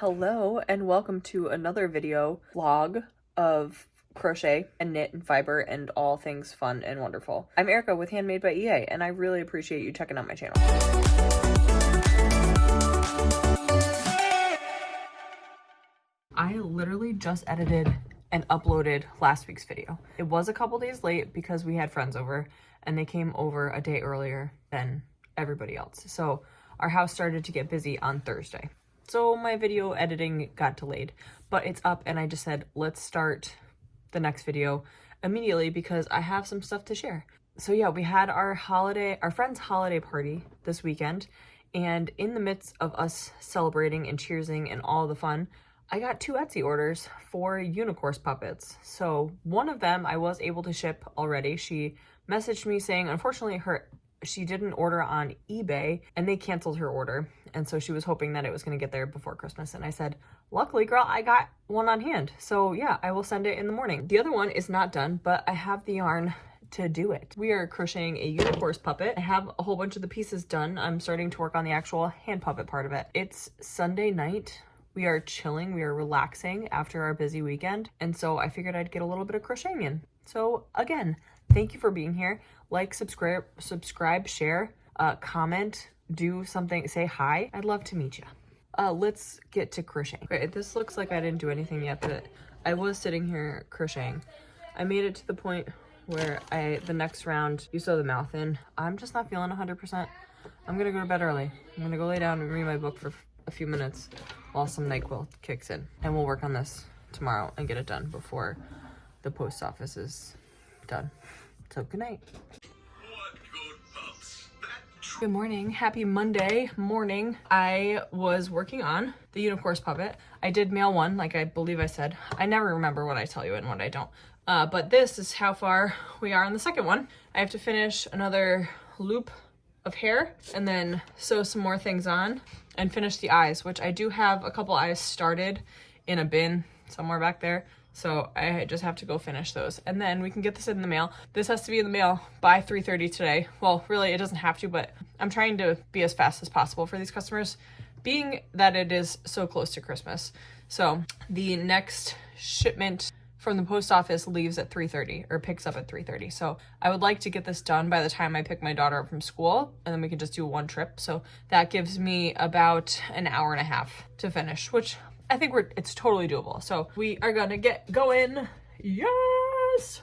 Hello and welcome to another video vlog of crochet and knit and fiber and all things fun and wonderful. I'm Erica with Handmade by EA and I really appreciate you checking out my channel. I literally just edited and uploaded last week's video. It was a couple days late because we had friends over and they came over a day earlier than everybody else. So our house started to get busy on Thursday. So my video editing got delayed, but it's up and I just said, let's start the next video immediately because I have some stuff to share. So yeah, we had our friend's holiday party this weekend, and in the midst of us celebrating and cheersing and all the fun, I got 2 Etsy orders for unicorn puppets. So one of them I was able to ship already. She messaged me saying, unfortunately, she didn't order on eBay and they canceled her order. And so she was hoping that it was going to get there before Christmas. And I said, luckily, girl, I got one on hand. So yeah, I will send it in the morning. The other one is not done, but I have the yarn to do it. We are crocheting a unicorn puppet. I have a whole bunch of the pieces done. I'm starting to work on the actual hand puppet part of it. It's Sunday night. We are chilling. We are relaxing after our busy weekend. And so I figured I'd get a little bit of crocheting in. So again, thank you for being here. Like, subscribe, share, comment, do something, say hi. I'd love to meet you. Let's get to crocheting. Okay, this looks like I didn't do anything yet, but I was sitting here crocheting. I made it to the point where the next round, you sew the mouth in. I'm just not feeling 100%. I'm gonna go to bed early. I'm gonna go lay down and read my book for a few minutes while some NyQuil kicks in. And we'll work on this tomorrow and get it done before the post office is done. So good night. Good morning. Happy Monday morning. I was working on the unicorn puppet. I did mail one, like I believe I said. I never remember what I tell you and what I don't. But this is how far we are on the second one. I have to finish another loop of hair and then sew some more things on and finish the eyes, which I do have a couple eyes started in a bin somewhere back there. So I just have to go finish those. And then we can get this in the mail. This has to be in the mail by 3:30 today. Well, really, it doesn't have to, but I'm trying to be as fast as possible for these customers, being that it is so close to Christmas. So the next shipment from the post office leaves at 3:30 or picks up at 3:30. So I would like to get this done by the time I pick my daughter up from school, and then we can just do one trip. So that gives me about an hour and a half to finish, which I think it's totally doable. So we are gonna get going. Yes!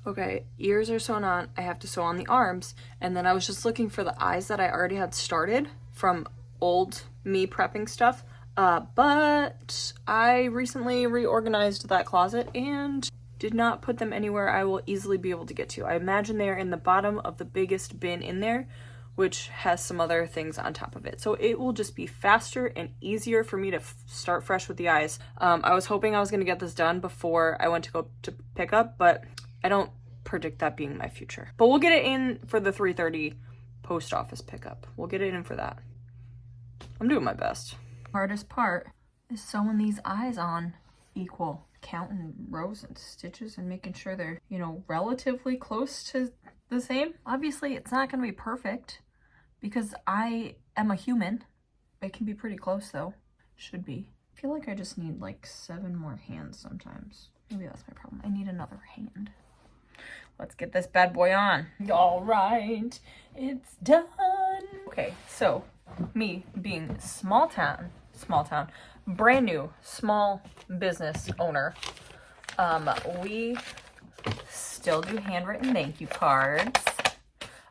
Okay, ears are sewn on. I have to sew on the arms. And then I was just looking for the eyes that I already had started from old me prepping stuff. But I recently reorganized that closet and did not put them anywhere I will easily be able to get to. I imagine they are in the bottom of the biggest bin in there, which has some other things on top of it. So it will just be faster and easier for me to start fresh with the eyes. I was hoping I was gonna get this done before I went to go to pick up, but I don't predict that being my future. But we'll get it in for the 3:30 post office pickup. We'll get it in for that. I'm doing my best. Hardest part is sewing these eyes on equal. Counting rows and stitches and making sure they're, you know, relatively close to the same. Obviously, it's not gonna be perfect because I am a human. It can be pretty close though. Should be. I feel like I just need like 7 more hands sometimes. Maybe that's my problem. I need another hand. Let's get this bad boy on. All right, it's done. Okay, so me being small town, brand new small business owner, we still do handwritten thank you cards.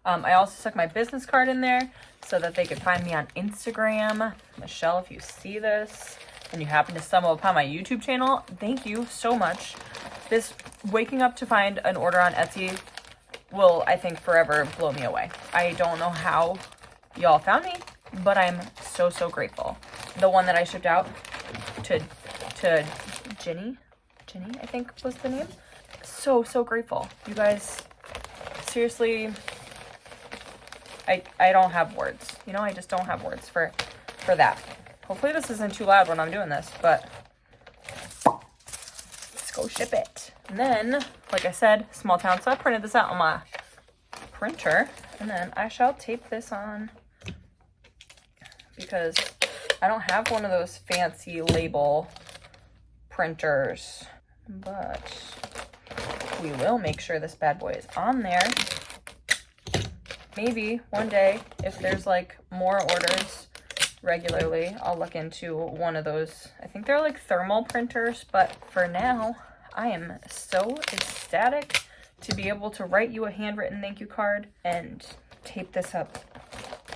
I also stuck my business card in there so that they could find me on Instagram. Michelle, if you see this and you happen to stumble upon my YouTube channel, thank you so much. This waking up to find an order on Etsy will, I think, forever blow me away. I don't know how y'all found me, but I'm so, so grateful. The one that I shipped out to Jenny, I think was the name. So, so grateful. You guys, seriously, I don't have words. You know, I just don't have words for that. Hopefully this isn't too loud when I'm doing this, but let's go ship it. And then, like I said, small town, so I printed this out on my printer, and then I shall tape this on because I don't have one of those fancy label printers, but we will make sure this bad boy is on there. Maybe one day, if there's like more orders regularly, I'll look into one of those. I think they're like thermal printers, but for now, I am so ecstatic to be able to write you a handwritten thank you card and tape this up.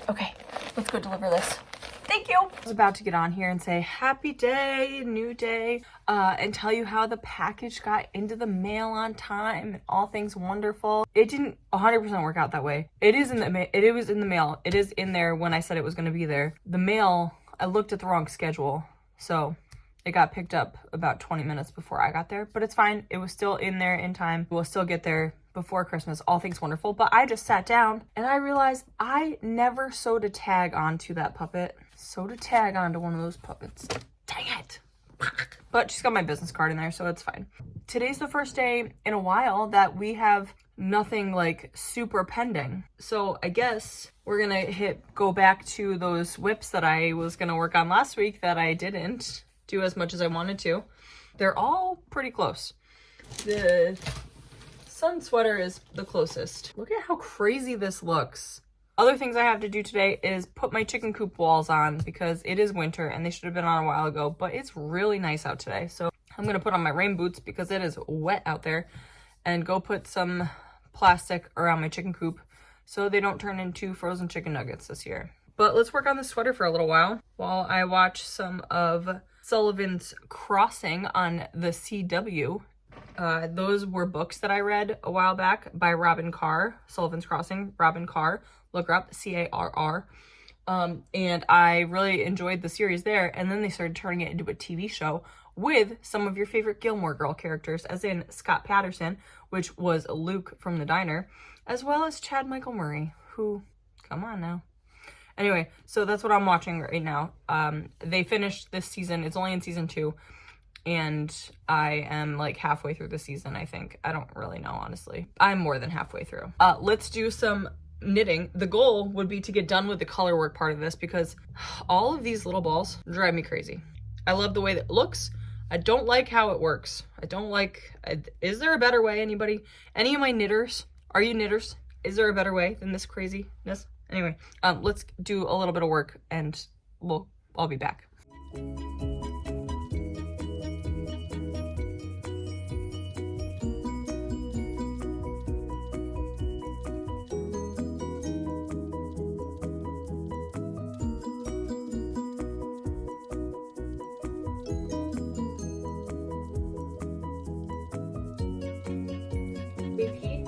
Okay, let's go deliver this. Thank you. I was about to get on here and say happy day, new day, and tell you how the package got into the mail on time and all things wonderful. It didn't 100% work out that way. It was in the mail. It is in there when I said it was going to be there. The mail, I looked at the wrong schedule, so it got picked up about 20 minutes before I got there, but it's fine. It was still in there in time. We'll still get there before Christmas. All things wonderful. But I just sat down and I realized I never sewed a tag onto that puppet. Sewed a tag onto one of those puppets. Dang it. But she's got my business card in there, so it's fine. Today's the first day in a while that we have nothing like super pending. So I guess we're gonna go back to those whips that I was gonna work on last week that I didn't do as much as I wanted to. They're all pretty close. The sun sweater is the closest. Look at how crazy this looks. Other things I have to do today is put my chicken coop walls on because it is winter and they should have been on a while ago, but it's really nice out today. So I'm gonna put on my rain boots because it is wet out there and go put some plastic around my chicken coop so they don't turn into frozen chicken nuggets this year. But let's work on this sweater for a little while I watch some of Sullivan's Crossing on the CW. Those were books that I read a while back by Robin Carr. Sullivan's Crossing, Robin Carr. Look her up, C-A-R-R. And I really enjoyed the series there. And then they started turning it into a TV show with some of your favorite Gilmore Girl characters, as in Scott Patterson, which was Luke from the diner, as well as Chad Michael Murray, who, come on now. Anyway, so that's what I'm watching right now. They finished this season. It's only in season 2. And I am like halfway through the season, I think. I don't really know, honestly. I'm more than halfway through. Let's do some knitting. The goal would be to get done with the color work part of this because all of these little balls drive me crazy. I love the way that it looks. I don't like how it works. Is there a better way, anybody? Any of my knitters? Are you knitters? Is there a better way than this craziness? Anyway, let's do a little bit of work and I'll be back. Repeat,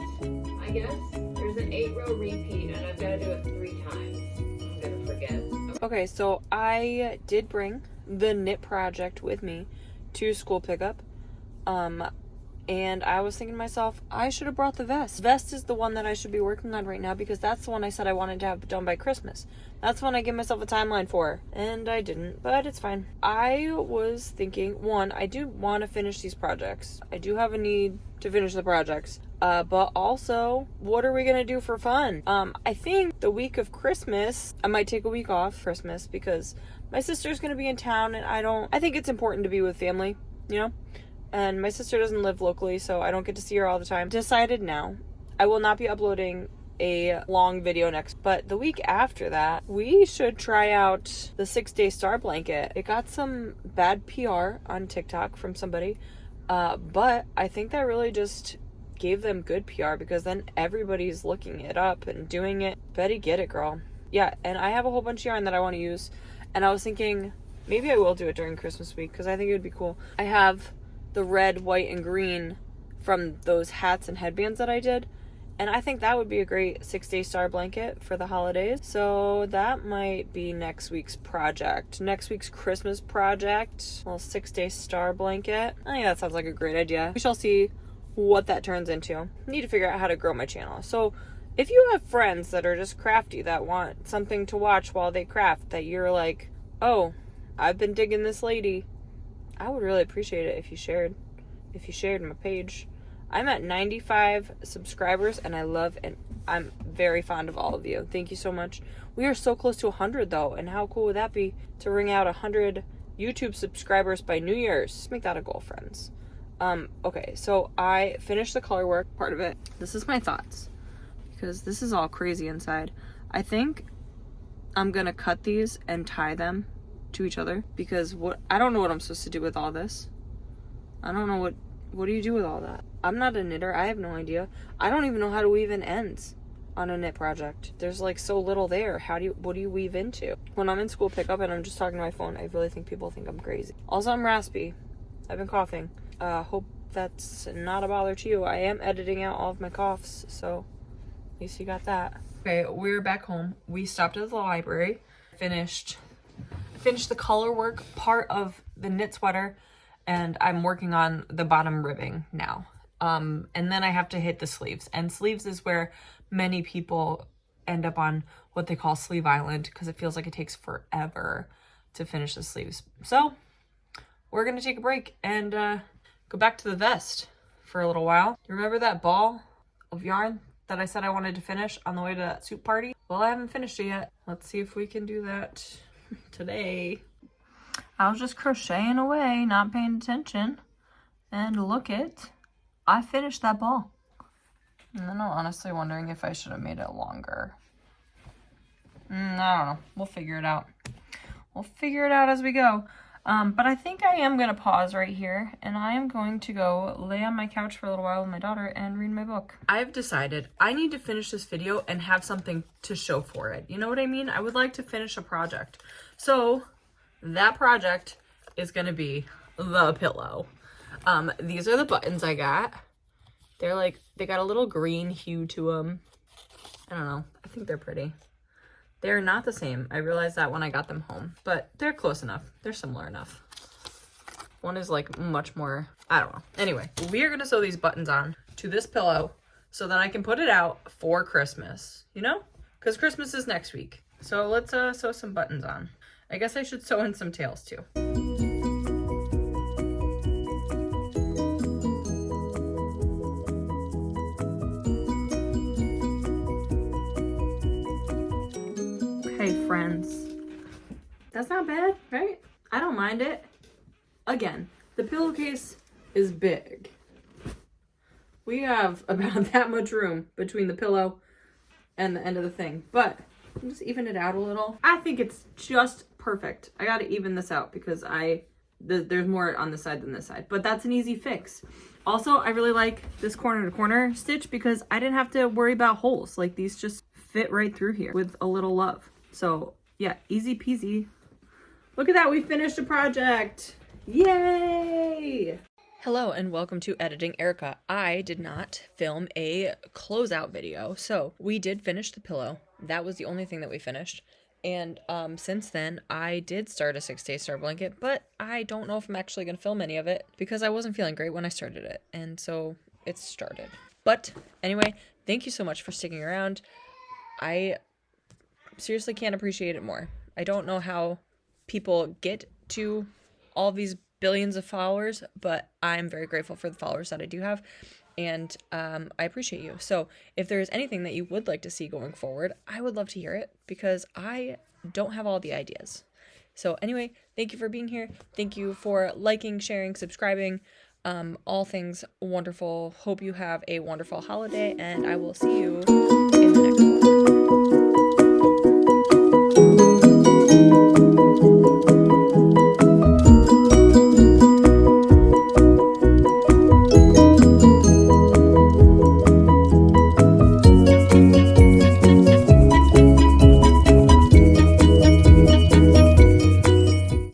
I guess. There's an 8-row repeat and I've got to do it 3 times. I'm gonna forget. Okay, so I did bring the knit project with me to school pickup. And I was thinking to myself, I should have brought the vest. Vest is the one that I should be working on right now because that's the one I said I wanted to have done by Christmas. That's one I give myself a timeline for, and I didn't, but it's fine. I was thinking, one, I do want to finish these projects. I do have a need to finish the projects, but also, what are we going to do for fun? I think the week of Christmas, I might take a week off Christmas because my sister's going to be in town, and I think it's important to be with family, you know? And my sister doesn't live locally, so I don't get to see her all the time. Decided now, I will not be uploading a long video next, but the week after that, we should try out the 6-day star blanket. It got some bad PR on TikTok from somebody, but I think that really just gave them good PR because then everybody's looking it up and doing it. Betty, get it, girl. Yeah, and I have a whole bunch of yarn that I want to use, and I was thinking maybe I will do it during Christmas week because I think it would be cool. I have the red, white, and green from those hats and headbands that I did, and I think that would be a great 6-day star blanket for the holidays. So that might be next week's project, next week's Christmas project, a little 6-day star blanket. I think that sounds like a great idea. We shall see what that turns into. Need to figure out how to grow my channel. So If you have friends that are just crafty that want something to watch while they craft, that you're like, oh, I've been digging this lady, I would really appreciate it if you shared. If you shared my page. I'm at 95 subscribers, and I'm very fond of all of you. Thank you so much. We are so close to 100 though, and how cool would that be to ring out 100 YouTube subscribers by New Year's? Just make that a goal, friends. Okay, so I finished the color work part of it. This is my thoughts, because this is all crazy inside. I think I'm gonna cut these and tie them to each other, because I don't know what I'm supposed to do with all this. I don't know what do you do with all that? I'm not a knitter. I have no idea. I don't even know how to weave in ends on a knit project. There's like so little there. What do you weave into? When I'm in school pickup and I'm just talking to my phone, I really think people think I'm crazy. Also, I'm raspy. I've been coughing. Hope that's not a bother to you. I am editing out all of my coughs, so at least you got that. Okay, we're back home. We stopped at the library. Finished the color work part of the knit sweater, and I'm working on the bottom ribbing now. And then I have to hit the sleeves. And sleeves is where many people end up on what they call Sleeve Island, because it feels like it takes forever to finish the sleeves. So we're gonna take a break and go back to the vest for a little while. You remember that ball of yarn that I said I wanted to finish on the way to that soup party? Well, I haven't finished it yet. Let's see if we can do that today. I was just crocheting away, not paying attention, and look it, I finished that ball. And then I'm honestly wondering if I should have made it longer. I don't know. We'll figure it out. We'll figure it out as we go. But I think I am going to pause right here, and I am going to go lay on my couch for a little while with my daughter and read my book. I've decided I need to finish this video and have something to show for it. You know what I mean? I would like to finish a project. So that project is going to be the pillow. These are the buttons I got. They're like, they got a little green hue to them. I don't know. I think they're pretty. They're not the same. I realized that when I got them home, but they're close enough. They're similar enough. One is like much more, I don't know. Anyway, we are going to sew these buttons on to this pillow so that I can put it out for Christmas, you know? Because Christmas is next week. So let's sew some buttons on. I guess I should sew in some tails too. Okay, friends. That's not bad, right? I don't mind it. Again, the pillowcase is big. We have about that much room between the pillow and the end of the thing, but I'll just even it out a little. I think it's just perfect. I gotta even this out because there's more on this side than this side, but that's an easy fix. Also, I really like this corner to corner stitch because I didn't have to worry about holes. Like, these just fit right through here with a little love. So yeah, easy peasy. Look at that, we finished a project. Yay! Hello and welcome to Editing Erica. I did not film a closeout video, so we did finish the pillow. That was the only thing that we finished. And since then, I did start a 6-day star blanket, but I don't know if I'm actually going to film any of it because I wasn't feeling great when I started it. And so it started. But anyway, thank you so much for sticking around. I seriously can't appreciate it more. I don't know how people get to all these billions of followers, but I'm very grateful for the followers that I do have, and I appreciate you. So if there is anything that you would like to see going forward, I would love to hear it because I don't have all the ideas. So anyway, thank you for being here. Thank you for liking, sharing, subscribing, all things wonderful. Hope you have a wonderful holiday, and I will see you in the next one.